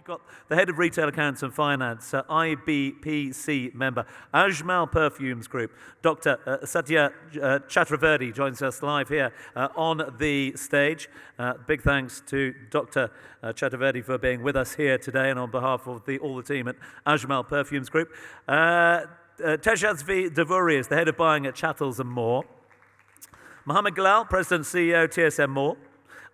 got the Head of Retail Accounts and Finance, IBPC member, Ajmal Perfumes Group. Dr. Sahitya Chaturvedi joins us live here on the stage. Big thanks to Dr. Chaturvedi for being with us here today, and on behalf of all the team at Ajmal Perfumes Group. Tejasvi Duvuri is the Head of Buying at Chattels and more. Mohamed Galal, President and CEO, TSM More.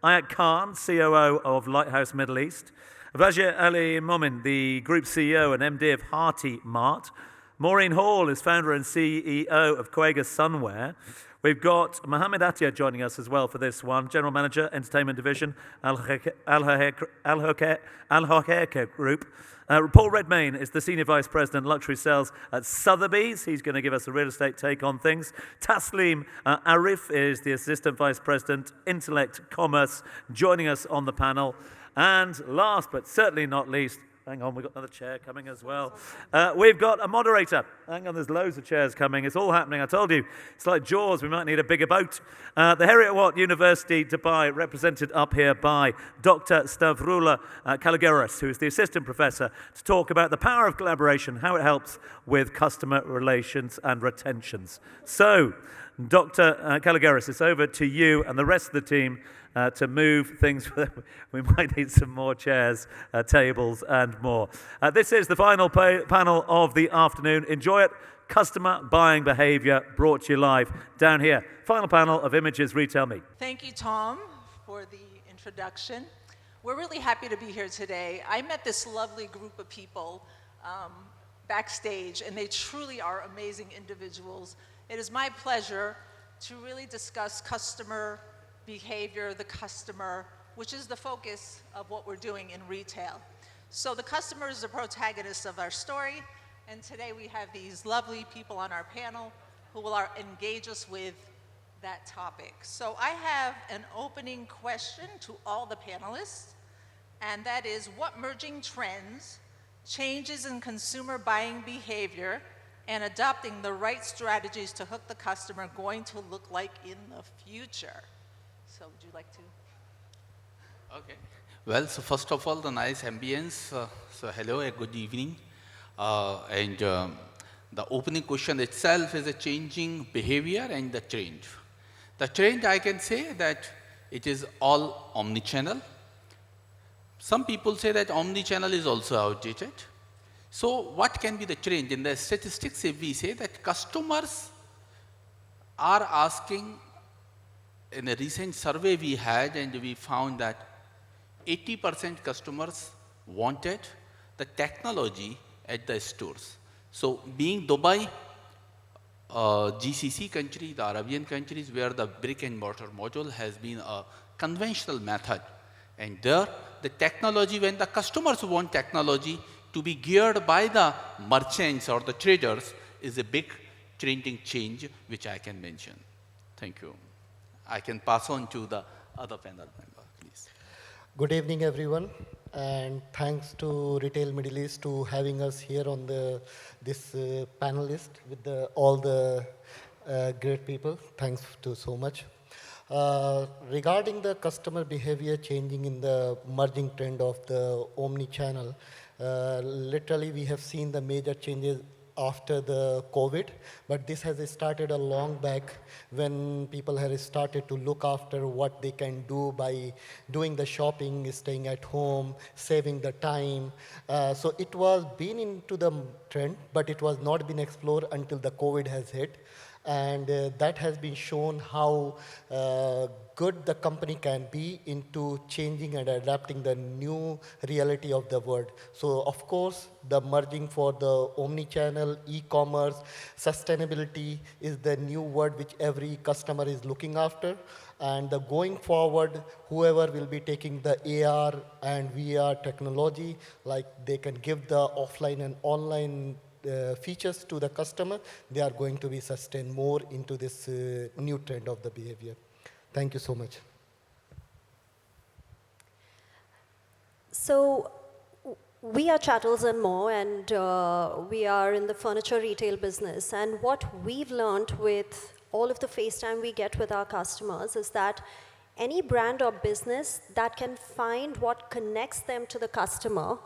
Aayat Khan, COO of Lighthouse Middle East. Vajir Momin, the Group CEO and MD of Hearty, Mart. Maureen Hall is founder and CEO of Quagga Sunwear. We've got Mohamed Atiyah joining us as well for this one, General Manager, Entertainment Division, Al Hokeika Group. Paul Redmayne is the Senior Vice President, Luxury Sales at Sotheby's. He's going to give us a real estate take on things. Taslim Arif is the Assistant Vice President, Intellect Commerce, joining us on the panel. And last but certainly not least, hang on, we've got another chair coming as well. We've got a moderator. Hang on, there's loads of chairs coming. It's all happening. I told you, it's like Jaws. We might need a bigger boat. The Heriot-Watt University, Dubai, represented up here by Dr. Stavroula Kalogeris, who is the assistant professor, to talk about the power of collaboration, how it helps with customer relations and retentions. So, Dr. Kalogeris, it's over to you and the rest of the team to move things. We might need some more chairs, tables, and more. This is the final panel of the afternoon. Enjoy it. Customer Buying Behaviour, brought to you live down here. Final panel of Images Retail Meet. Thank you, Tom, for the introduction. We're really happy to be here today. I met this lovely group of people backstage, and they truly are amazing individuals. It is my pleasure to really discuss customer behavior, the customer, which is the focus of what we're doing in retail. So the customer is the protagonist of our story, and today we have these lovely people on our panel who will engage us with that topic. So I have an opening question to all the panelists, and that is, what merging trends, changes in consumer buying behavior, and adopting the right strategies to hook the customer going to look like in the future? So would you like to? Okay. Well, so first of all, the nice ambience. So hello, good evening. The opening question itself is a changing behavior and the change. The change, I can say that it is all omni-channel. Some people say that omni-channel is also outdated. So what can be the change? In the statistics, if we say that customers are asking, in a recent survey we had, and we found that 80% customers wanted the technology at the stores. So being Dubai, GCC country, the Arabian countries, where the brick and mortar model has been a conventional method. And there, the technology, when the customers want technology to be geared by the merchants or the traders, is a big trending change, which I can mention. Thank you. I can pass on to the other panel member, please. Good evening, everyone, and thanks to Retail Middle East to having us here on this panelist with all the great people. Thanks to so much. Regarding the customer behavior changing in the merging trend of the omni-channel, literally we have seen the major changes after the COVID, but this has started a long back when people have started to look after what they can do by doing the shopping, staying at home, saving the time. So it was been into the trend, but it was not been explored until the COVID has hit. And that has been shown how good the company can be into changing and adapting the new reality of the world. So of course, the merging for the omni-channel, e-commerce, sustainability is the new word which every customer is looking after. And going forward, whoever will be taking the AR and VR technology, like they can give the offline and online features to the customer, they are going to be sustained more into this new trend of the behavior. Thank you so much. So we are Chattels and more, and we are in the furniture retail business. And what we've learned with all of the face time we get with our customers is that any brand or business that can find what connects them to the customer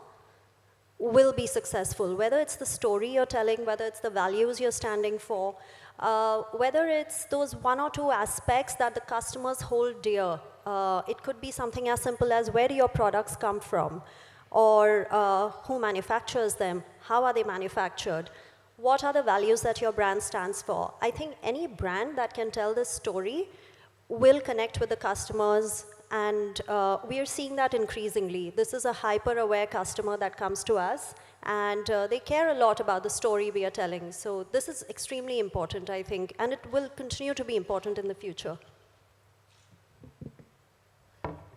will be successful, whether it's the story you're telling, whether it's the values you're standing for, whether it's those one or two aspects that the customers hold dear. It could be something as simple as where do your products come from, or who manufactures them, how are they manufactured, what are the values that your brand stands for. I think any brand that can tell this story will connect with the customers, and we are seeing that increasingly. This is a hyper-aware customer that comes to us, and they care a lot about the story we are telling. So this is extremely important, I think, and it will continue to be important in the future.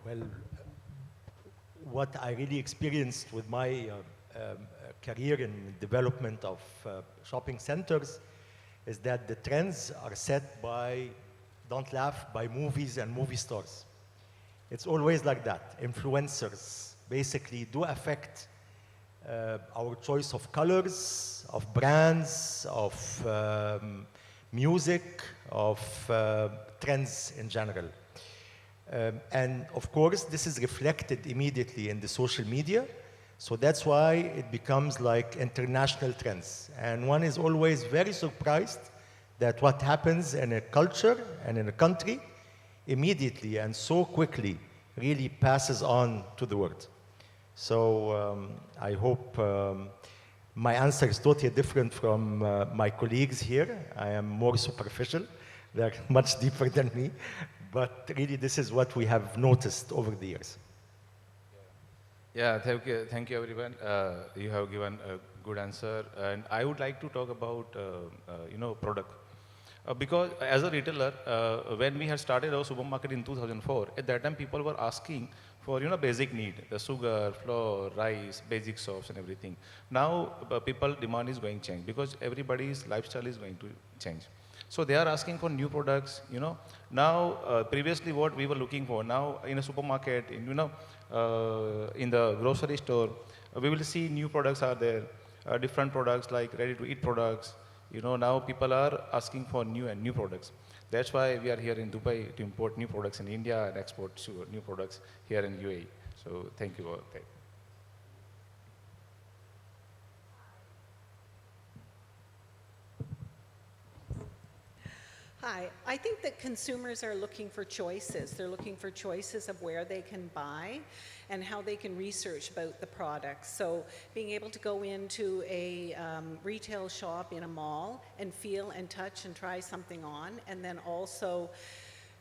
Well, what I really experienced with my career in development of shopping centers is that the trends are set by, don't laugh, by movies and movie stars. It's always like that. Influencers basically do affect our choice of colors, of brands, of music, of trends in general. And of course, this is reflected immediately in the social media. So that's why it becomes like international trends. And one is always very surprised that what happens in a culture and in a country immediately and so quickly really passes on to the world. So I hope my answer is totally different from my colleagues here. I am more superficial. They're much deeper than me. But really, this is what we have noticed over the years. Yeah, thank you everyone. You have given a good answer. And I would like to talk about, product. Because as a retailer, when we had started our supermarket in 2004, at that time people were asking for basic need, the sugar, flour, rice, basic soaps and everything. Now people demand is going to change because everybody's lifestyle is going to change. So they are asking for new products, Now previously what we were looking for, now in a supermarket, in the grocery store, we will see new products are there, different products like ready to eat products. Now people are asking for new products. That's why we are here in Dubai to import new products in India and export new products here in UAE. So thank you all. Hi. I think that consumers are looking for choices. They're looking for choices of where they can buy and how they can research about the products. So being able to go into a retail shop in a mall and feel and touch and try something on, and then also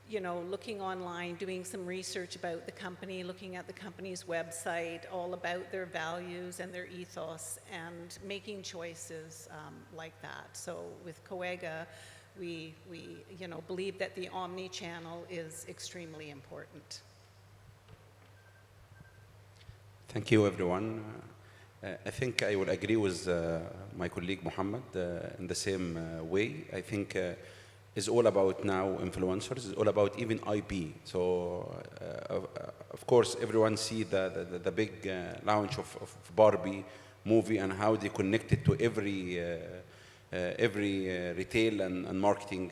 looking online, doing some research about the company, looking at the company's website, all about their values and their ethos, and making choices like that. So with Coega, we believe that the omni-channel is extremely important. Thank you, everyone. I think I will agree with my colleague Mohamed in the same way. I think it's all about now influencers. It's all about even IP. So, of course, everyone see the big launch of Barbie movie and how they connect it to every retail and marketing.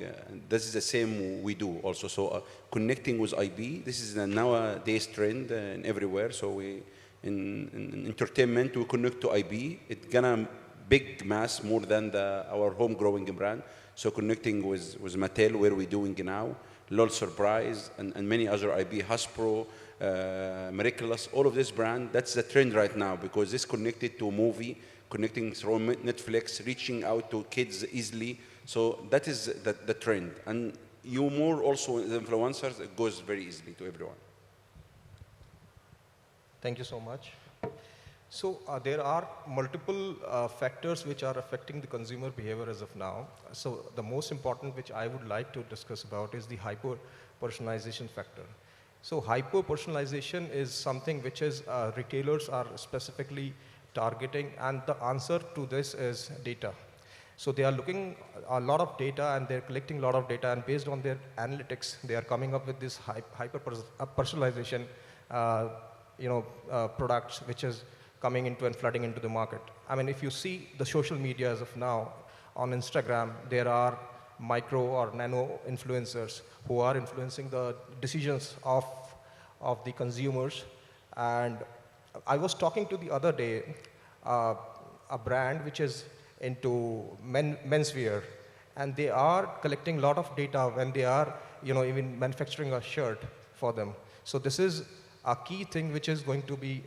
This is the same we do also. So connecting with IB, this is a nowadays trend everywhere. So we, in entertainment, we connect to IB. It's gonna big mass more than our home growing brand. So connecting with Mattel, where we're doing now, LOL Surprise, and many other IB, Hasbro, Miraculous, all of this brand, that's the trend right now because it's connected to a movie, connecting through Netflix, reaching out to kids easily. So that is the trend. And you more also the influencers, it goes very easily to everyone. Thank you so much. So there are multiple factors which are affecting the consumer behavior as of now. So the most important which I would like to discuss about is the hyper-personalization factor. So hyper-personalization is something which is retailers are specifically targeting, and the answer to this is data. So they are looking a lot of data and they're collecting a lot of data, and based on their analytics, they are coming up with this hyper-personalization products which is coming into and flooding into the market. I mean, if you see the social media as of now, on Instagram, there are micro or nano influencers who are influencing the decisions of the consumers. And I was talking to the other day a brand which is into menswear, and they are collecting a lot of data when they are, even manufacturing a shirt for them. So this is a key thing which is going to be,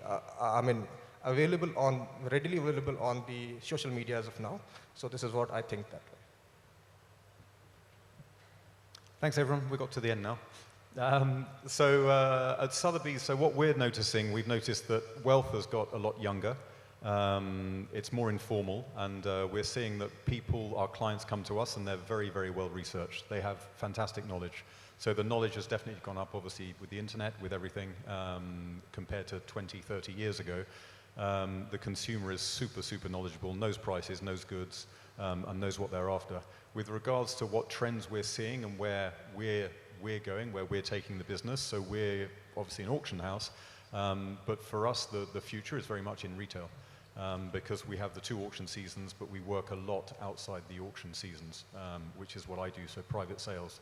readily available on the social media as of now. So this is what I think that way. Thanks, everyone. We got to the end now. At Sotheby's, so what we're noticing, we've noticed that wealth has got a lot younger. It's more informal, and we're seeing that our clients come to us, and they're very, very well researched. They have fantastic knowledge. So the knowledge has definitely gone up, obviously, with the internet, with everything, compared to 20, 30 years ago. The consumer is super, super knowledgeable, knows prices, knows goods, and knows what they're after. With regards to what trends we're seeing and where we're going, where we're taking the business, so we're obviously an auction house, but for us, the future is very much in retail. Because we have the 2 auction seasons, but we work a lot outside the auction seasons, which is what I do, so private sales.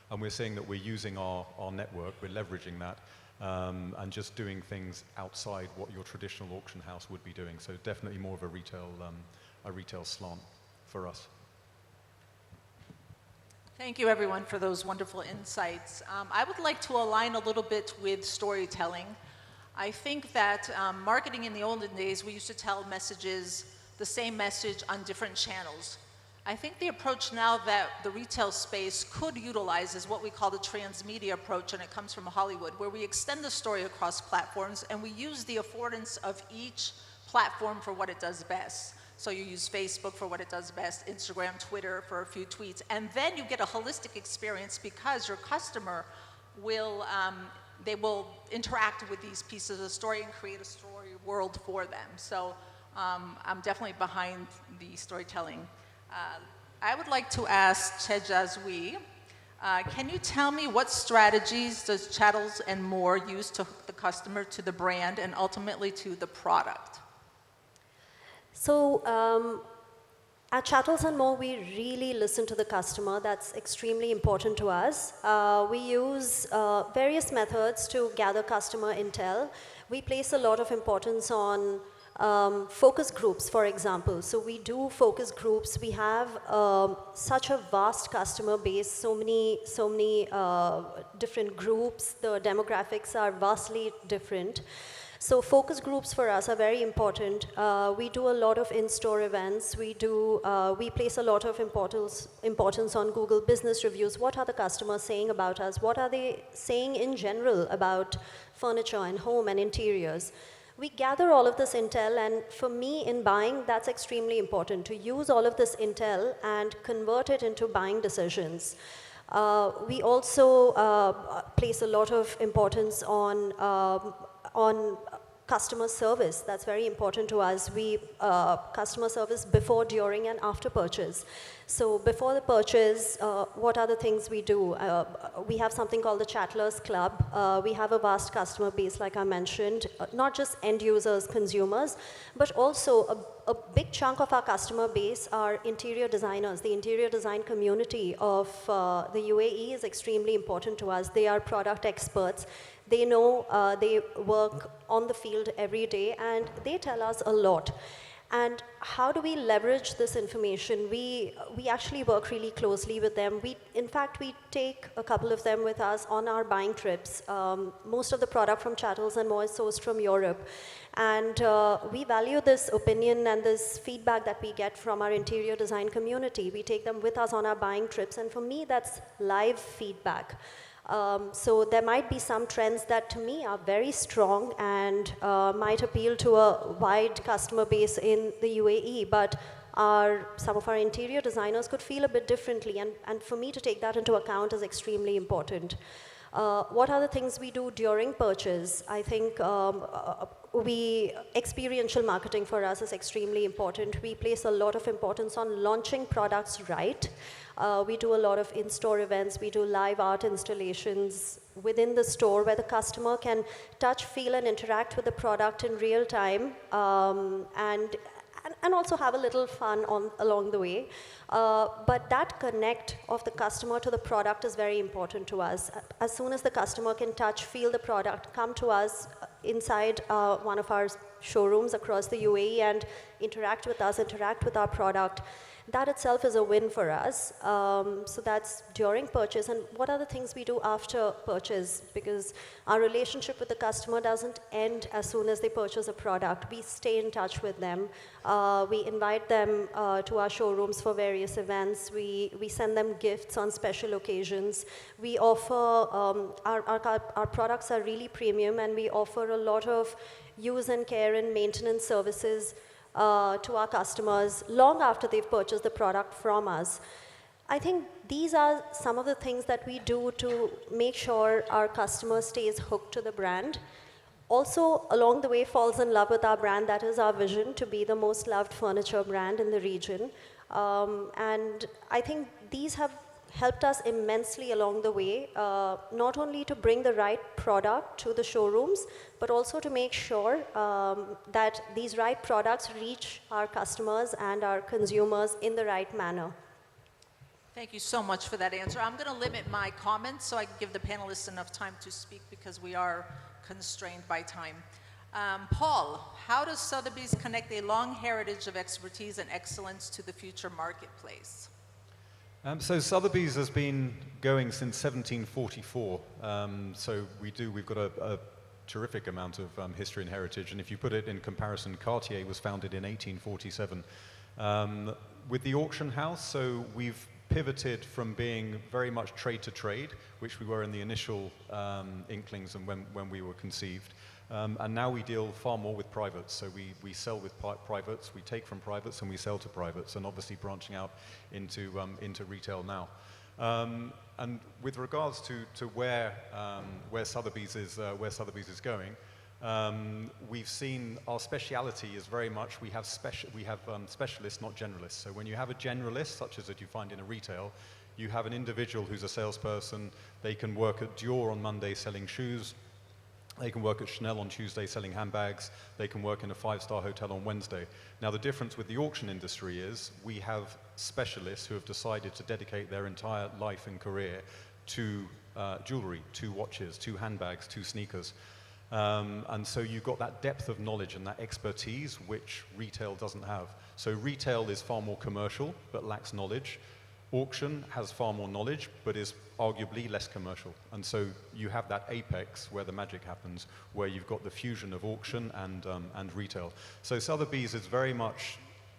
And we're seeing that we're using our network, we're leveraging that, and just doing things outside what your traditional auction house would be doing. So definitely more of a retail slant for us. Thank you, everyone, for those wonderful insights. I would like to align a little bit with storytelling. I think that marketing in the olden days, we used to tell the same message on different channels. I think the approach now that the retail space could utilize is what we call the transmedia approach, and it comes from Hollywood, where we extend the story across platforms and we use the affordance of each platform for what it does best. So you use Facebook for what it does best, Instagram, Twitter for a few tweets, and then you get a holistic experience because your customer will they will interact with these pieces of the story and create a story world for them. So I'm definitely behind the storytelling. I would like to ask Tejasvi, can you tell me what strategies does Chattels and More use to hook the customer to the brand and ultimately to the product? So at Chattels and More, we really listen to the customer. That's extremely important to us. We use various methods to gather customer intel. We place a lot of importance on focus groups, for example. So we do focus groups. We have such a vast customer base, so many different groups. The demographics are vastly different. So focus groups for us are very important. We do a lot of in-store events. We place a lot of importance on Google business reviews. What are the customers saying about us? What are they saying in general about furniture and home and interiors? We gather all of this intel, and for me in buying, that's extremely important, to use all of this intel and convert it into buying decisions. We also place a lot of importance on customer service. That's very important to us. We customer service before, during, and after purchase. So before the purchase, what are the things we do? We have something called the Chattels Club. We have a vast customer base, like I mentioned, not just end users, consumers, but also a big chunk of our customer base are interior designers. The interior design community of the UAE is extremely important to us. They are product experts. They know, they work on the field every day, and they tell us a lot. And how do we leverage this information? We actually work really closely with them. In fact, we take a couple of them with us on our buying trips. Most of the product from Chattels and More is sourced from Europe. And we value this opinion and this feedback that we get from our interior design community. We take them with us on our buying trips, and for me, that's live feedback. So there might be some trends that to me are very strong and might appeal to a wide customer base in the UAE, but some of our interior designers could feel a bit differently, and for me to take that into account is extremely important. What are the things we do during purchase? I think experiential marketing for us is extremely important. We place a lot of importance on launching products right. We do a lot of in-store events. We do live art installations within the store where the customer can touch, feel, and interact with the product in real time, and also have a little fun along the way. But that connect of the customer to the product is very important to us. As soon as the customer can touch, feel the product, come to us inside one of our showrooms across the UAE and interact with us, interact with our product. That itself is a win for us. So that's during purchase. And what are the things we do after purchase? Because our relationship with the customer doesn't end as soon as they purchase a product. We stay in touch with them. We invite them to our showrooms for various events. We send them gifts on special occasions. We offer, our products are really premium, and we offer a lot of use and care and maintenance services to our customers long after they've purchased the product from us. I think these are some of the things that we do to make sure our customer stays hooked to the brand. Also, along the way, falls in love with our brand. That is our vision, to be the most loved furniture brand in the region. And I think these have helped us immensely along the way, not only to bring the right product to the showrooms, but also to make sure that these right products reach our customers and our consumers in the right manner. Thank you so much for that answer. I'm going to limit my comments so I can give the panelists enough time to speak, because we are constrained by time. Paul, how does Sotheby's connect a long heritage of expertise and excellence to the future marketplace? So Sotheby's has been going since 1744. So we've got a terrific amount of history and heritage. And if you put it in comparison, Cartier was founded in 1847. With the auction house, so we've pivoted from being very much trade to trade, which we were in the initial inklings and when we were conceived. And now we deal far more with privates. So we sell with privates, we take from privates, and we sell to privates, and obviously branching out into retail now. And with regards to where Sotheby's is going, we've seen our speciality is very much we have specialists, not generalists. So when you have a generalist, such as that you find in a retail, you have an individual who's a salesperson. They can work at Dior on Monday selling shoes. They can work at Chanel on Tuesday selling handbags. They can work in a five-star hotel on Wednesday. Now, the difference with the auction industry is we have specialists who have decided to dedicate their entire life and career to jewelry, to watches, to handbags, to sneakers. And so you've got that depth of knowledge and that expertise which retail doesn't have. So retail is far more commercial but lacks knowledge. Auction has far more knowledge, but is arguably less commercial. And so you have that apex where the magic happens, where you've got the fusion of auction and retail. So Sotheby's is very much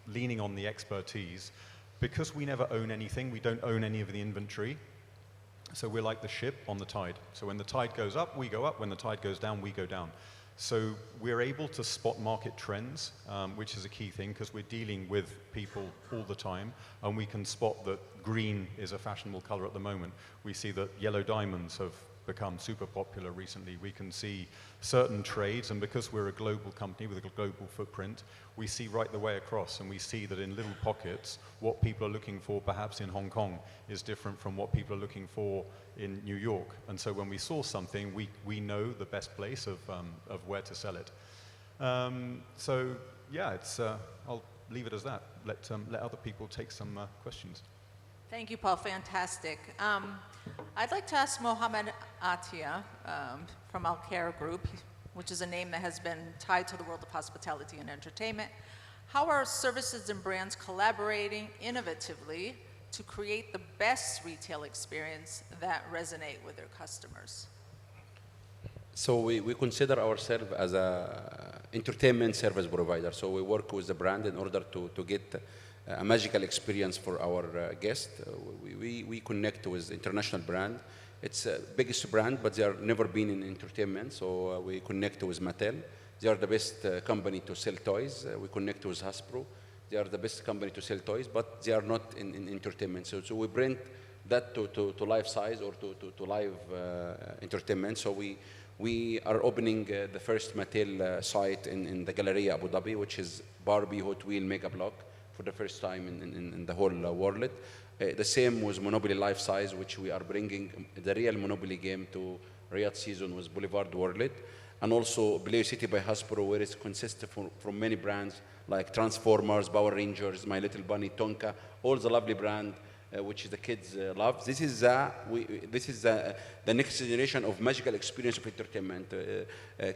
leaning on the expertise. Because we never own anything, we don't own any of the inventory. So we're like the ship on the tide. So when the tide goes up, we go up. When the tide goes down, we go down. So we're able to spot market trends, which is a key thing, because we're dealing with people all the time, and we can spot that green is a fashionable color at the moment. We see that yellow diamonds have become super popular recently. We can see certain trades, and because we're a global company with a global footprint, we see right the way across, and we see that in little pockets, what people are looking for perhaps in Hong Kong is different from what people are looking for in New York. And so when we source something, we know the best place of where to sell it. So yeah, I'll leave it as that. Let other people take some questions. Thank you, Paul. Fantastic. I'd like to ask Mohamed Atia from Al-Khair Group, which is a name that has been tied to the world of hospitality and entertainment. How are services and brands collaborating innovatively to create the best retail experience that resonate with their customers? So we consider ourselves as a entertainment service provider. So we work with the brand in order to get a magical experience for our guests. We connect with international brand. It's the biggest brand, but they have never been in entertainment. So we connect with Mattel. They are the best company to sell toys. We connect with Hasbro. They are the best company to sell toys, but they are not in entertainment. So we bring that to life size or to live entertainment. So we are opening the first Mattel site in the Galleria Abu Dhabi, which is Barbie Hot Wheel Mega Block for the first time in the whole world. The same with Monopoly Life Size, which we are bringing the real Monopoly game to Riyadh season with Boulevard World. And also Play City by Hasbro, where it consists from many brands like Transformers, Power Rangers, My Little Bunny, Tonka, all the lovely brand which the kids love. This is the next generation of magical experience of entertainment.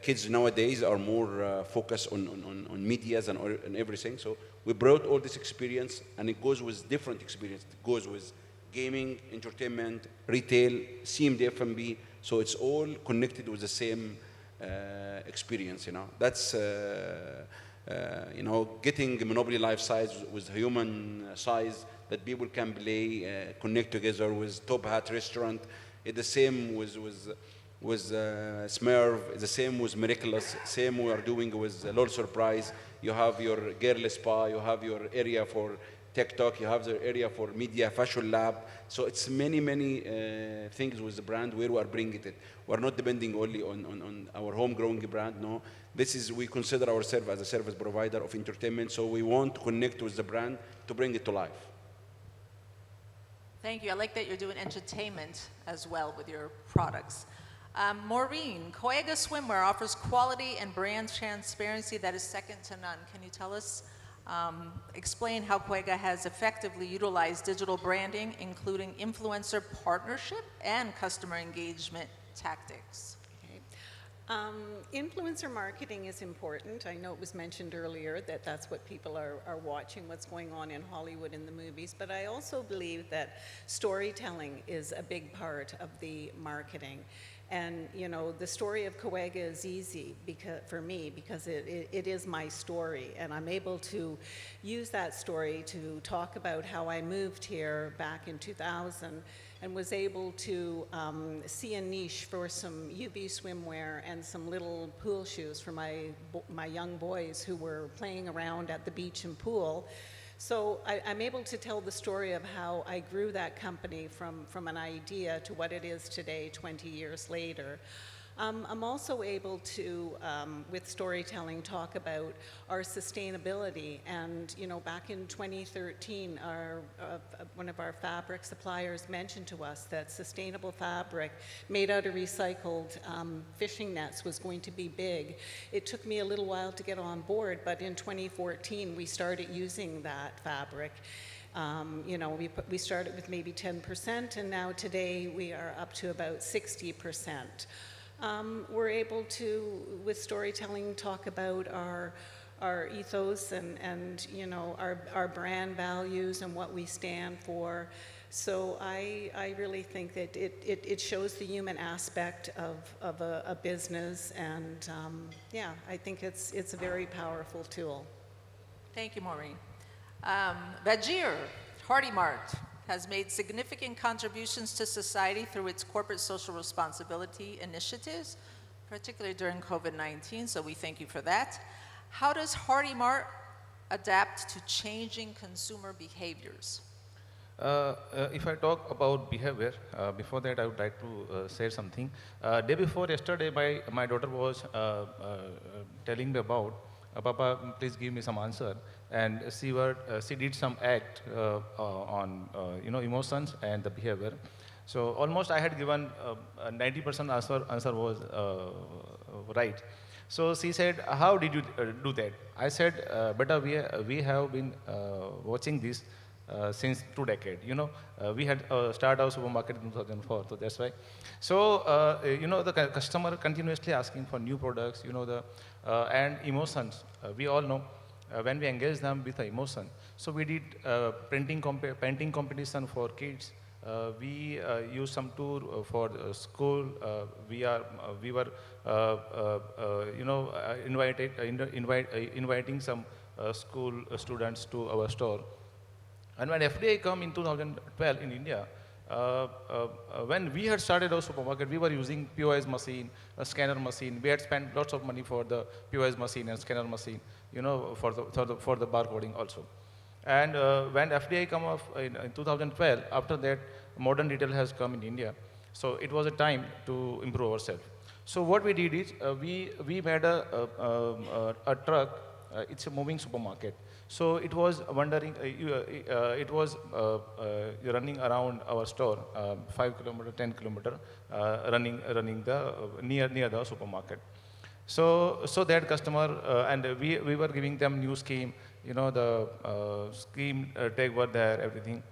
Kids nowadays are more focused on medias and everything. So we brought all this experience, and it goes with different experience. It goes with gaming, entertainment, retail, CMD, F&B. So it's all connected with the same experience. That's getting Monopoly life size with human size that people can play, connect together with Top Hat restaurant. It's the same with Smurf. It's the same with Miraculous. Same we are doing with Lord Surprise. You have your girl spa. You have your area for TikTok. You have the area for media, fashion lab. So it's many things with the brand where we are bringing it. We're not depending only on our homegrown brand. No, we consider ourselves as a service provider of entertainment. So we want to connect with the brand to bring it to life. Thank you. I like that you're doing entertainment as well with your products. Maureen, Coega Swimwear offers quality and brand transparency that is second to none. Can you tell us, explain how Coega has effectively utilized digital branding, including influencer partnership and customer engagement tactics? Influencer marketing is important. I know it was mentioned earlier that that's what people are watching, what's going on in Hollywood in the movies, but I also believe that storytelling is a big part of the marketing. And the story of Coega is easy for me because it is my story, and I'm able to use that story to talk about how I moved here back in 2000 and was able to see a niche for some UV swimwear and some little pool shoes for my young boys who were playing around at the beach and pool. So I'm able to tell the story of how I grew that company from an idea to what it is today, 20 years later. I'm also able to, with storytelling, talk about our sustainability. And back in 2013, one of our fabric suppliers mentioned to us that sustainable fabric made out of recycled fishing nets was going to be big. It took me a little while to get on board, but in 2014, we started using that fabric. We started with maybe 10%, and now today we are up to about 60%. We're able to, with storytelling, talk about our ethos and our brand values and what we stand for. So I really think that it shows the human aspect of a business, and I think it's a very powerful tool. Thank you, Maureen. Vajir, Hearty Mart has made significant contributions to society through its corporate social responsibility initiatives, particularly during COVID-19, so we thank you for that. How does Hearty Mart adapt to changing consumer behaviors? If I talk about behavior, before that I would like to say something. Day before yesterday, my daughter was telling me about, Papa, please give me some answer. And she did some act on emotions and the behavior. So almost I had given 90% answer was right. So she said, how did you do that? I said, beta, we have been watching this since 2 decades. We had started our supermarket in 2004, so that's why. So, the customer continuously asking for new products, and emotions. We all know when we engage them with the emotion. So we did painting competition for kids. We used some tour for school. We were inviting some school students to our store. And when FDI came in 2012 in India, when we had started our supermarket, we were using POS machine, a scanner machine. We had spent lots of money for the POS machine and scanner machine, for the barcoding also. And when FDI came off in 2012, after that, modern retail has come in India. So it was a time to improve ourselves. So what we did is we made a truck. It's a moving supermarket. So it was wandering. It was running around our store, 5 kilometer, 10 kilometer, running the near the supermarket. So that customer and we were giving them new scheme. The scheme tag were there, everything.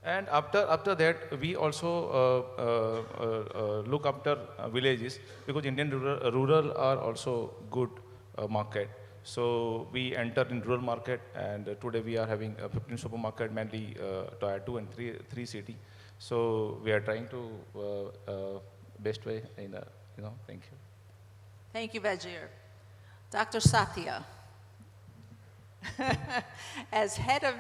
And after that, we also look after villages, because Indian rural are also good market. So we enter in rural market, and today we are having 15 supermarket, mainly tier 2 and 3 city. So we are trying to best way in thank you. Thank you, Vajir. Dr. Sahitya, as head of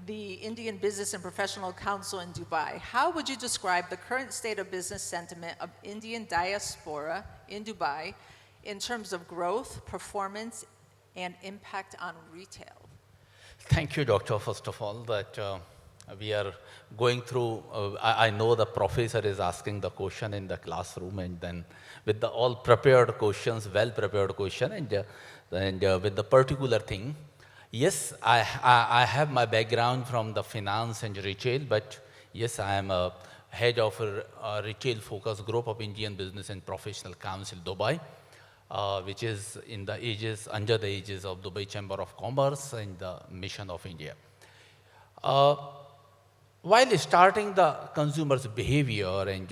the Indian Business and Professional Council in Dubai, how would you describe the current state of business sentiment of Indian diaspora in Dubai in terms of growth, performance, and impact on retail? Thank you, Doctor, first of all, that we are going through, I know the professor is asking the question in the classroom, and then with the all prepared questions, well-prepared question, and with the particular thing. Yes, I have my background from the finance and retail, but yes, I am a head of a retail focus group of Indian Business and Professional Council, Dubai, which is in the ages, under the aegis of Dubai Chamber of Commerce and the Mission of India. While starting the consumer's behavior and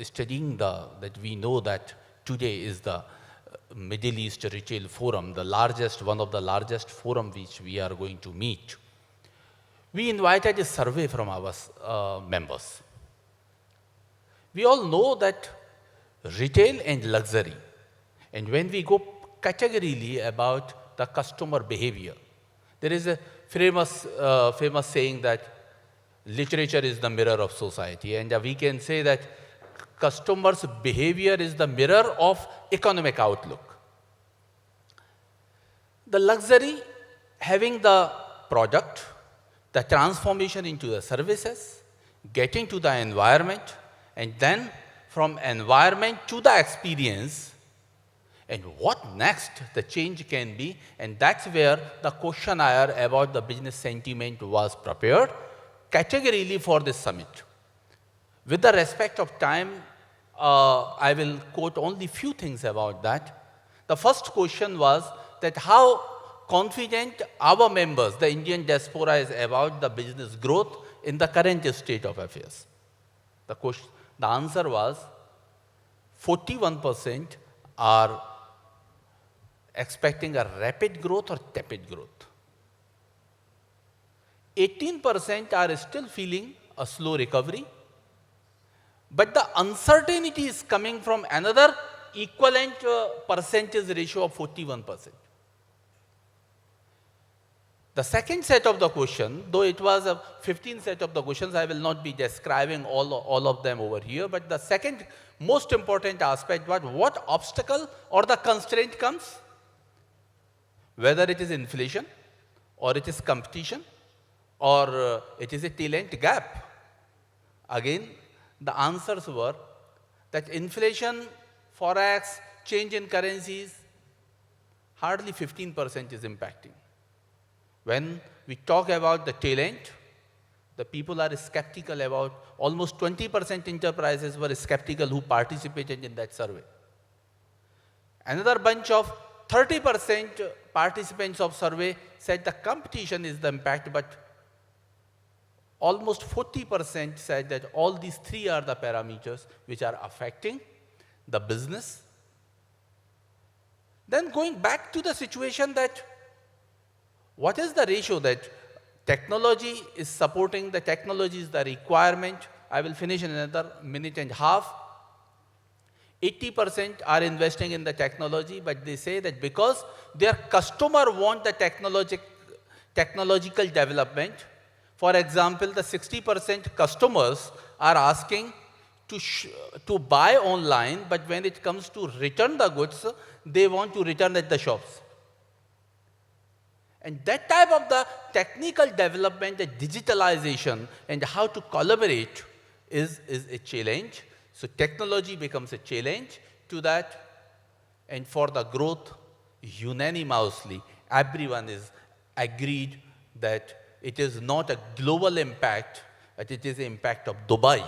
studying that we know that today is the Middle East Retail Forum, the largest, one of the largest forum which we are going to meet. We invited a survey from our members. We all know that retail and luxury, and when we go categorically about the customer behavior, there is a famous saying that literature is the mirror of society, and we can say that customers' behavior is the mirror of economic outlook. The luxury, having the product, the transformation into the services, getting to the environment, and then from environment to the experience, and what next the change can be, and that's where the questionnaire about the business sentiment was prepared categorically for this summit. With the respect of time, I will quote only few things about that. The first question was that how confident our members, the Indian diaspora, is about the business growth in the current state of affairs. The answer was 41% are expecting a rapid growth or tepid growth. 18% are still feeling a slow recovery. But the uncertainty is coming from another equivalent percentage ratio of 41%. The second set of the question, though it was a 15 set of the questions, I will not be describing all of them over here, but the second most important aspect was what obstacle or the constraint comes, whether it is inflation, or it is competition, or it is a talent gap. Again, the answers were that inflation, forex, change in currencies, hardly 15% is impacting. When we talk about the talent, the people are skeptical about, almost 20% enterprises were skeptical who participated in that survey. Another bunch of 30% participants of survey said the competition is the impact, but almost 40% said that all these three are the parameters which are affecting the business. Then going back to the situation that what is the ratio that technology is supporting, the technology is the requirement. I will finish in another minute and a half. 80% are investing in the technology, but they say that because their customer want the technological development. For example, the 60% customers are asking to buy online, but when it comes to return the goods, they want to return at the shops. And that type of the technical development, the digitalization, and how to collaborate is a challenge. So technology becomes a challenge to that. And for the growth, unanimously, everyone is agreed that it is not a global impact, but it is the impact of Dubai.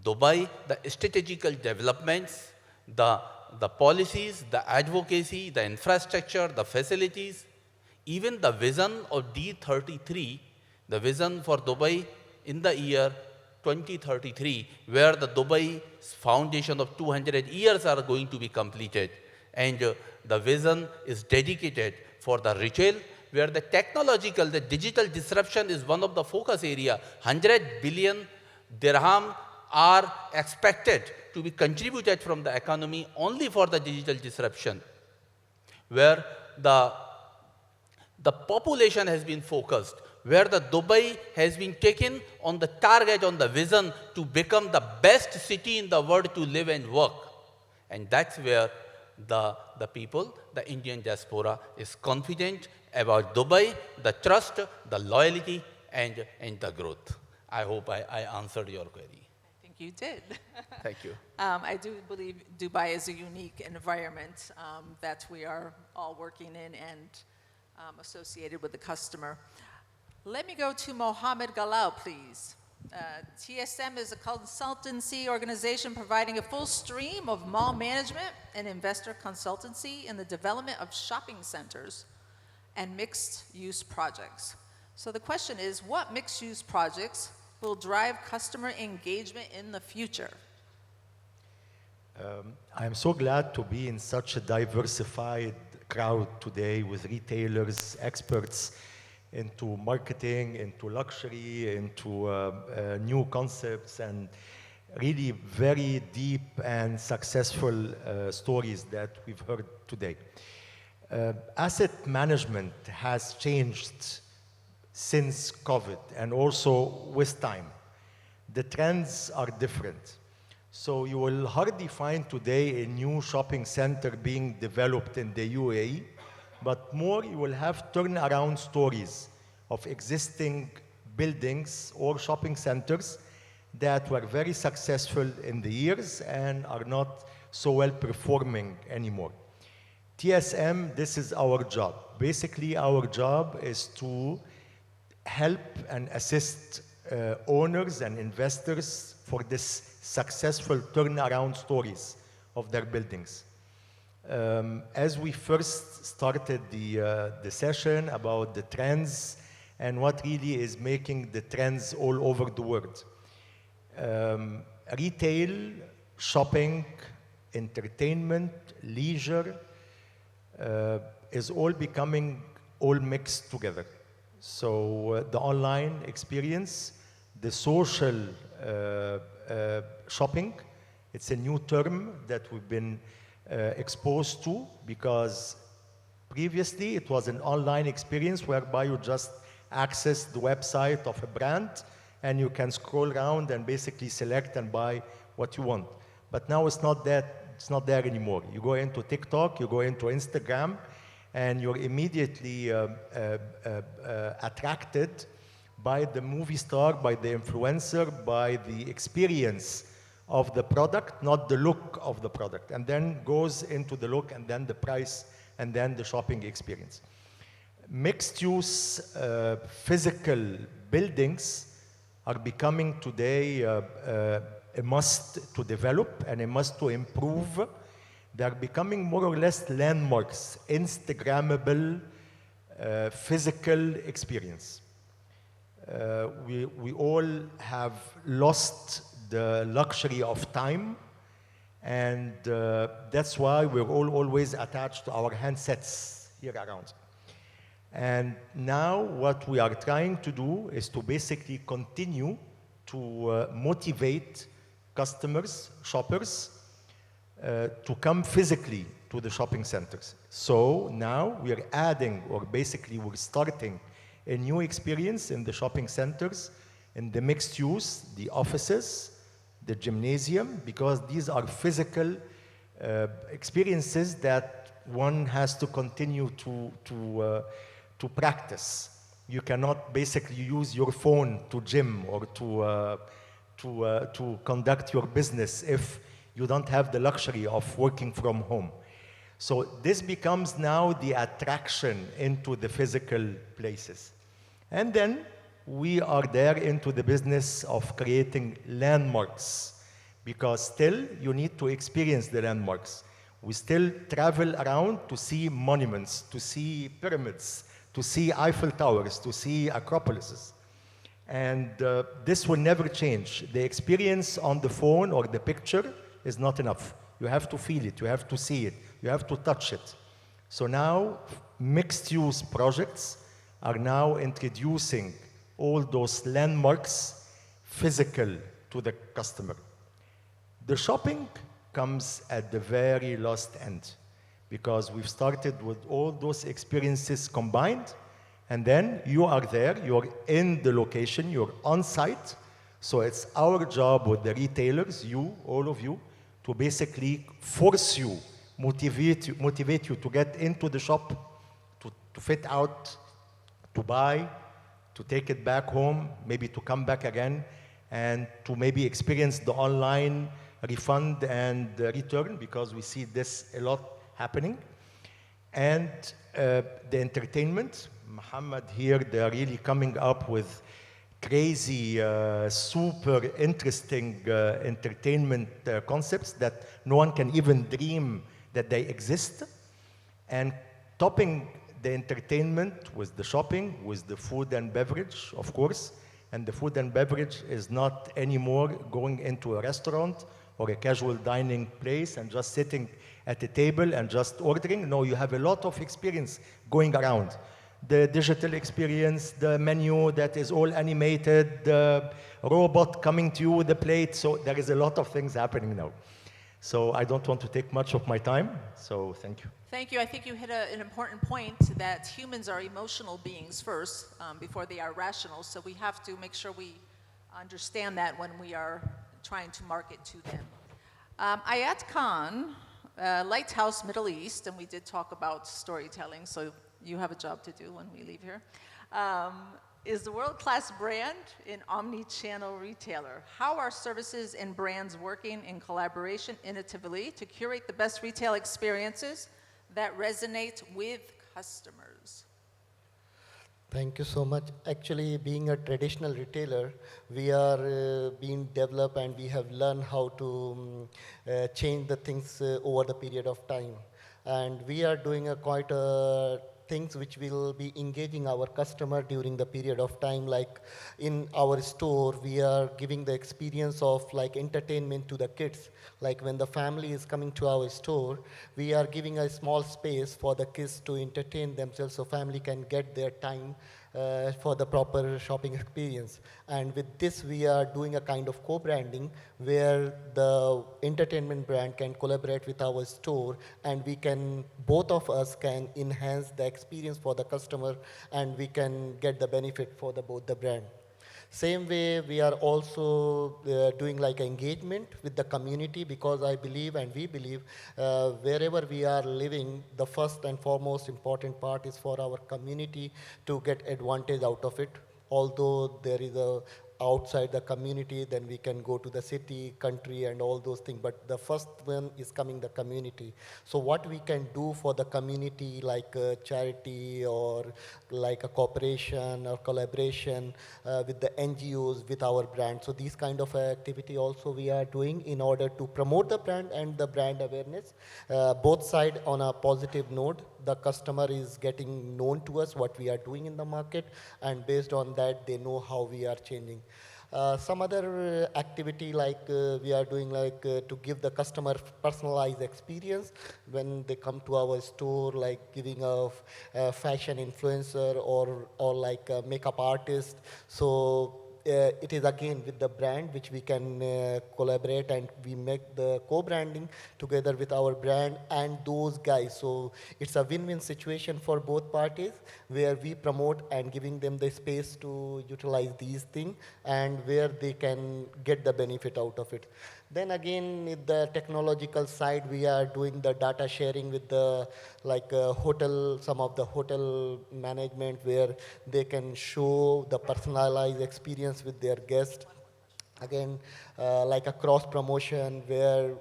Dubai, the strategical developments, the policies, the advocacy, the infrastructure, the facilities, even the vision of D33, the vision for Dubai in the year 2033, where the Dubai foundation of 200 years are going to be completed. And the vision is dedicated for the retail, where the technological, the digital disruption is one of the focus area. 100 billion dirham are expected to be contributed from the economy only for the digital disruption, where the population has been focused, where the Dubai has been taken on the target, on the vision to become the best city in the world to live and work. And that's where the people, the Indian diaspora, is confident about Dubai, the trust, the loyalty, and the growth. I hope I answered your query. I think you did. Thank you. I do believe Dubai is a unique environment that we are all working in and associated with the customer. Let me go to Mohamed Galal, please. TSM is a consultancy organization providing a full stream of mall management and investor consultancy in the development of shopping centers and mixed-use projects. So the question is, what mixed-use projects will drive customer engagement in the future? I'm so glad to be in such a diversified crowd today with retailers, experts into marketing, into luxury, into new concepts, and really very deep and successful stories that we've heard today. Asset management has changed since COVID and also with time. The trends are different. So you will hardly find today a new shopping center being developed in the UAE, but more you will have turnaround stories of existing buildings or shopping centers that were very successful in the years and are not so well performing anymore. TSM, this is our job. Basically, our job is to help and assist owners and investors for this successful turnaround stories of their buildings. As we first started the session about the trends and what really is making the trends all over the world. Retail, shopping, entertainment, leisure is all becoming all mixed together. So the online experience, the social shopping, it's a new term that we've been exposed to, because previously it was an online experience whereby you just access the website of a brand and you can scroll around and basically select and buy what you want. But now it's not there anymore. You go into TikTok, you go into Instagram, and you're immediately attracted by the movie star, by the influencer, by the experience of the product, not the look of the product, and then goes into the look and then the price and then the shopping experience. Mixed-use physical buildings are becoming today a must to develop and a must to improve. They are becoming more or less landmarks, Instagrammable physical experience. We all have lost the luxury of time, and that's why we're all always attached to our handsets here around. And now what we are trying to do is to basically continue to motivate customers, shoppers, to come physically to the shopping centers. So now we are adding, or basically we're starting a new experience in the shopping centers, in the mixed use, the offices, the gymnasium, because these are physical experiences that one has to continue to practice. You cannot basically use your phone to gym or to conduct your business if you don't have the luxury of working from home. So this becomes now the attraction into the physical places. And then we are there into the business of creating landmarks, because still you need to experience the landmarks. We still travel around to see monuments, to see pyramids, to see Eiffel Towers, to see Acropolises. And this will never change. The experience on the phone or the picture is not enough. You have to feel it, you have to see it, you have to touch it. So now, mixed-use projects are now introducing all those landmarks physical to the customer. The shopping comes at the very last end because we've started with all those experiences combined, and then you are there, you're in the location, you're on site. So it's our job with the retailers, you, all of you, to basically force you, motivate you to get into the shop, to fit out, to buy, to take it back home, maybe to come back again, and to maybe experience the online refund and return, because we see this a lot happening. And the entertainment, Mohamed here, they are really coming up with crazy, super interesting entertainment concepts that no one can even dream that they exist. And topping the entertainment with the shopping, with the food and beverage, of course. And the food and beverage is not anymore going into a restaurant or a casual dining place and just sitting at a table and just ordering. No, you have a lot of experience going around. The digital experience, the menu that is all animated, the robot coming to you with the plate. So there is a lot of things happening now. So I don't want to take much of my time, so thank you. Thank you. I think you hit an important point that humans are emotional beings first before they are rational. So we have to make sure we understand that when we are trying to market to them. Aayat Khan, Lighthouse Middle East, and we did talk about storytelling, so you have a job to do when we leave here, is the world-class brand in omni-channel retailer. How are services and brands working in collaboration innovatively to curate the best retail experiences that resonate with customers? Thank you so much. Actually, being a traditional retailer, we are being developed and we have learned how to change the things over the period of time. And we are doing quite things which will be engaging our customer during the period of time. Like in our store, we are giving the experience of like entertainment to the kids. Like when the family is coming to our store, we are giving a small space for the kids to entertain themselves so family can get their time for the proper shopping experience. And with this, we are doing a kind of co-branding where the entertainment brand can collaborate with our store, and we can, both of us can enhance the experience for the customer, and we can get the benefit for both the brand. Same way, we are also doing like engagement with the community, because I believe and we believe wherever we are living, the first and foremost important part is for our community to get advantage out of it. Although there is a outside the community, then we can go to the city, country, and all those things. But the first one is coming the community. So what we can do for the community, like a charity or like a cooperation or collaboration with the NGOs, with our brand. So these kind of activity also we are doing in order to promote the brand and the brand awareness. Both sides on a positive note. The customer is getting known to us what we are doing in the market, and based on that they know how we are changing. Some other activity like we are doing like to give the customer personalized experience when they come to our store, like giving a fashion influencer or like a makeup artist. So it is again with the brand which we can collaborate, and we make the co-branding together with our brand and those guys. So it's a win-win situation for both parties, where we promote and giving them the space to utilize these things and where they can get the benefit out of it. Then again, with the technological side, we are doing the data sharing with the hotel, some of the hotel management, where they can show the personalized experience with their guests. Again, like a cross promotion where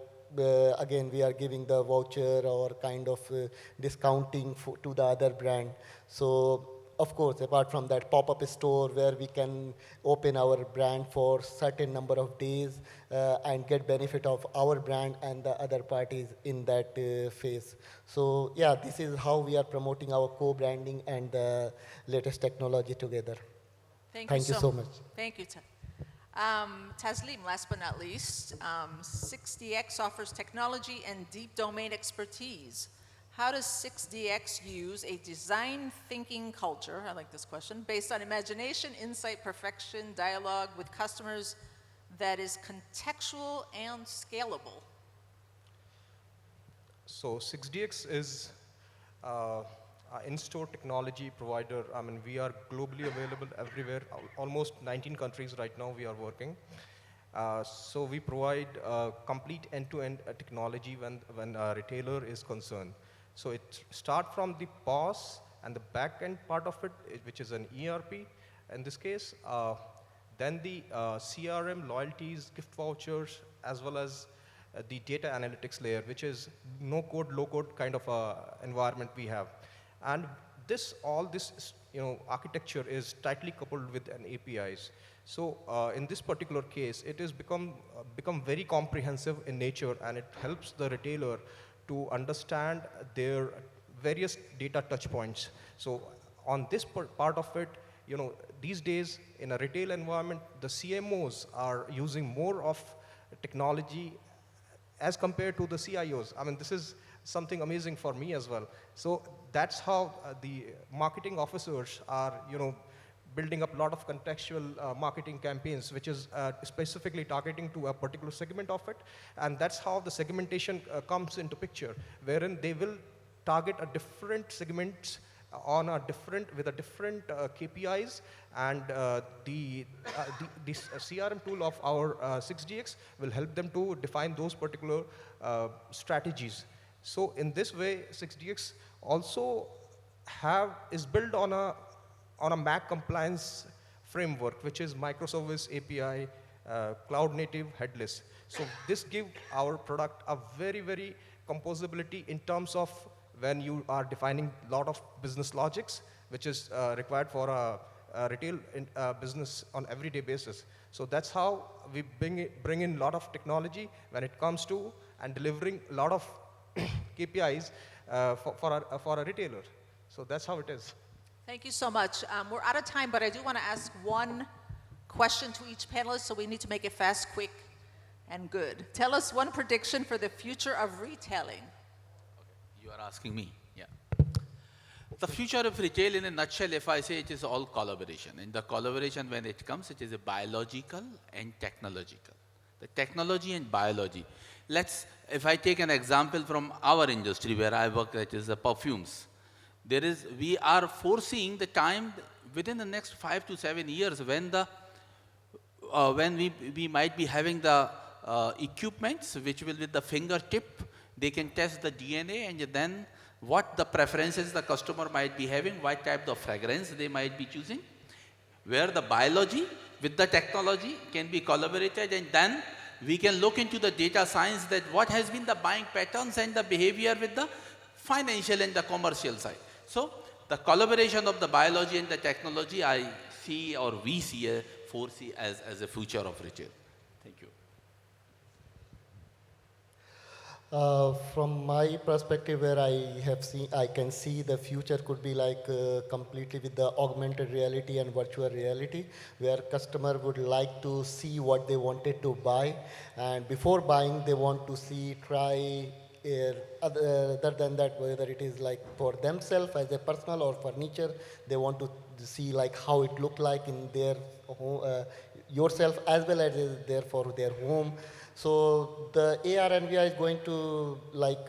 again we are giving the voucher or kind of discounting to the other brand. So of course, apart from that, pop-up store where we can open our brand for certain number of days and get benefit of our brand and the other parties in that phase. So yeah, this is how we are promoting our co-branding and the latest technology together. Thank you so much. Thank you, Tasleem, last but not least, 6DX offers technology and deep domain expertise. How does 6DX use a design thinking culture, I like this question, based on imagination, insight, perfection, dialogue with customers that is contextual and scalable? So 6DX is an in-store technology provider. I mean, we are globally available everywhere, almost 19 countries right now we are working. So we provide complete end-to-end technology when a retailer is concerned. So it starts from the POS and the back-end part of it, which is an ERP in this case, then the CRM, loyalties, gift vouchers, as well as the data analytics layer, which is no-code, low-code kind of environment we have. And all this architecture is tightly coupled with an APIs. So in this particular case, it has become very comprehensive in nature, and it helps the retailer to understand their various data touch points. So on this part of it, these days in a retail environment, the CMOs are using more of technology as compared to the CIOs. I mean, this is something amazing for me as well. So that's how the marketing officers are, building up a lot of contextual marketing campaigns, which is specifically targeting to a particular segment of it. And that's how the segmentation comes into picture, wherein they will target a different segments with a different KPIs, and the CRM tool of our 6DX will help them to define those particular strategies. So in this way, 6DX also is built on a MAC compliance framework, which is microservice API, cloud native, headless. So this gives our product a very, very composability in terms of when you are defining a lot of business logics, which is required for a retail business on everyday basis. So that's how we bring in a lot of technology when it comes to and delivering a lot of KPIs for a retailer. So that's how it is. Thank you so much. We're out of time, but I do want to ask one question to each panelist, so we need to make it fast, quick, and good. Tell us one prediction for the future of retailing. You are asking me, yeah. The future of retail in a nutshell, if I say, it is all collaboration. And the collaboration, when it comes, it is a biological and technological. The technology and biology. If I take an example from our industry where I work, that is the perfumes. We are foreseeing the time within the next 5 to 7 years when we might be having the equipments which will with the fingertip, they can test the DNA, and then what the preferences the customer might be having, what type of fragrance they might be choosing, where the biology with the technology can be collaborated, and then we can look into the data science that what has been the buying patterns and the behavior with the financial and the commercial side. So the collaboration of the biology and the technology, I see, or we foresee as a future of retail. Thank you. From my perspective, where I can see the future could be like completely with the augmented reality and virtual reality, where customer would like to see what they wanted to buy, and before buying, they want to see, try, other than that, whether it is like for themselves as a personal or furniture, they want to see like how it look like in their home, yourself as well as there for their home. So the AR and VR is going to like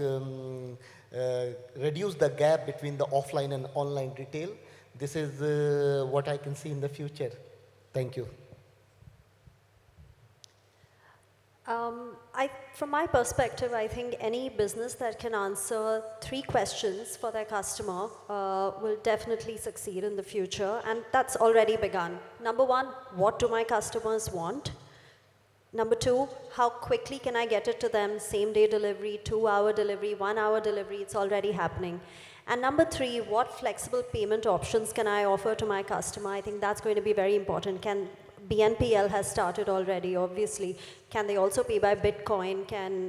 reduce the gap between the offline and online retail. This is what I can see in the future. Thank you. From my perspective, I think any business that can answer 3 questions for their customer will definitely succeed in the future, and that's already begun. Number 1, what do my customers want? Number 2, how quickly can I get it to them? Same day delivery, 2-hour delivery, 1-hour delivery, it's already happening. And number 3, what flexible payment options can I offer to my customer? I think that's going to be very important. BNPL has started already, obviously. Can they also pay by Bitcoin?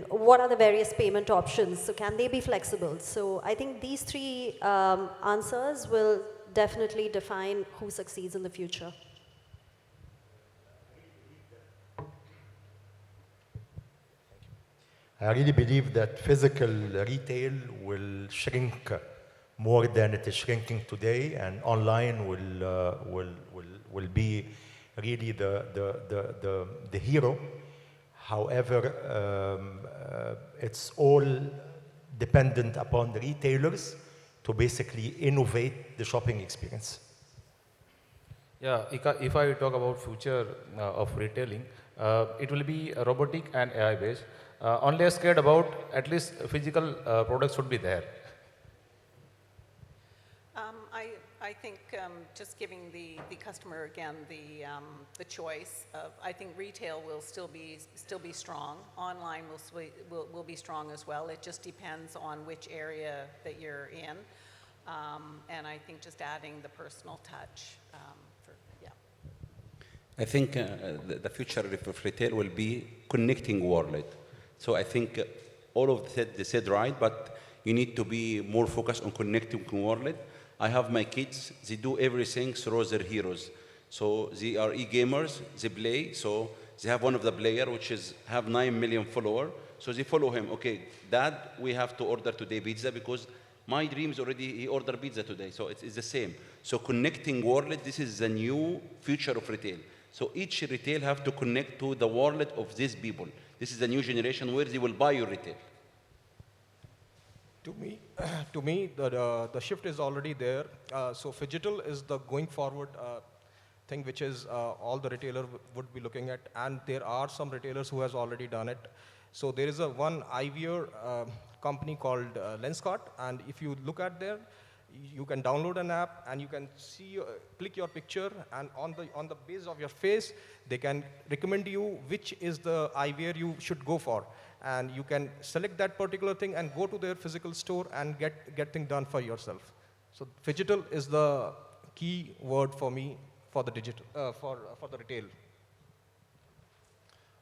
What are the various payment options? So can they be flexible? So I think these 3 answers will definitely define who succeeds in the future. I really believe that physical retail will shrink more than it is shrinking today, and online will be really the hero. However, it's all dependent upon the retailers to basically innovate the shopping experience. Yeah, if I talk about future of retailing, it will be robotic and AI based. Only scared about at least physical products should be there. I think just giving the customer again the choice of, I think retail will still be strong. Online will be strong as well. It just depends on which area that you're in, and I think just adding the personal touch. I think the future of retail will be connecting world. So I think all of they said right, but you need to be more focused on connecting world. I have my kids, they do everything through their heroes. So they are e-gamers, they play, so they have one of the player which have 9 million followers. So they follow him. Okay, Dad, we have to order today pizza because my dreams already, he ordered pizza today. So it's the same. So connecting world, this is the new future of retail. So each retail have to connect to the world of these people. This is the new generation where they will buy your retail. To me, the shift is already there. So phygital is the going forward thing which is all the retailer would be looking at, and there are some retailers who has already done it. So there is one eyewear company called Lenskart, and if you look at there, you can download an app and you can see, click your picture, and on the base of your face, they can recommend you which is the eyewear you should go for. And you can select that particular thing and go to their physical store and get things done for yourself. So phygital is the key word for me for the digital, for the retail.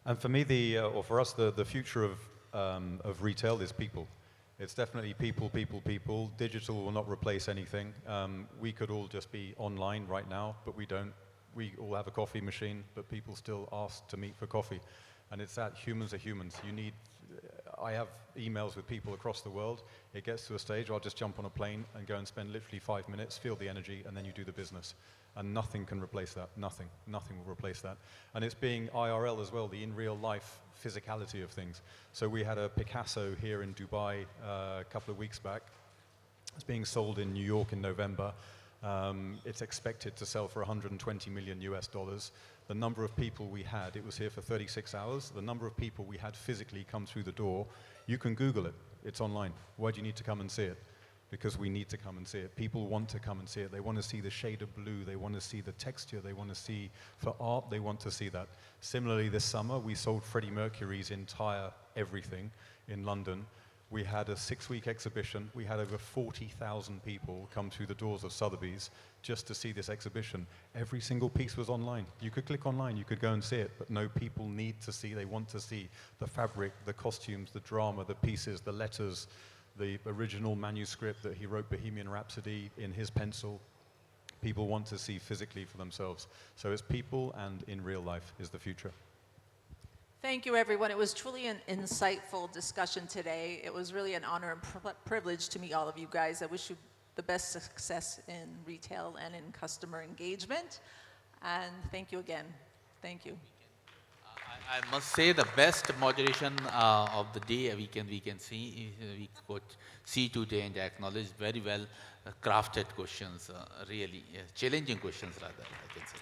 And for me, or for us, the future of retail is people. It's definitely people. Digital will not replace anything. We could all just be online right now, but we don't. We all have a coffee machine, but people still ask to meet for coffee. And it's that humans are humans. I have emails with people across the world. It gets to a stage, I'll just jump on a plane and go and spend literally 5 minutes, feel the energy, and then you do the business. And nothing can replace that. Nothing will replace that. And it's being IRL as well, the in real life physicality of things. So we had a Picasso here in Dubai a couple of weeks back. It's being sold in New York in November. It's expected to sell for 120 million US dollars. The number of people we had, it was here for 36 hours. The number of people we had physically come through the door, you can Google it. It's online. Why do you need to come and see it? Because we need to come and see it. People want to come and see it. They want to see the shade of blue. They want to see the texture. They want to see, for art, they want to see that. Similarly, this summer, we sold Freddie Mercury's entire everything in London. We had a 6-week exhibition. We had over 40,000 people come through the doors of Sotheby's just to see this exhibition. Every single piece was online. You could click online, you could go and see it, but no, people need to see, they want to see the fabric, the costumes, the drama, the pieces, the letters, the original manuscript that he wrote Bohemian Rhapsody in his pencil. People want to see physically for themselves. So it's people and in real life is the future. Thank you, everyone. It was truly an insightful discussion today. It was really an honor and privilege to meet all of you guys. I wish you the best success in retail and in customer engagement. And thank you again. Thank you. I must say the best moderation of the day we can see, we could see today and acknowledge very well crafted questions, really challenging questions rather, I can say.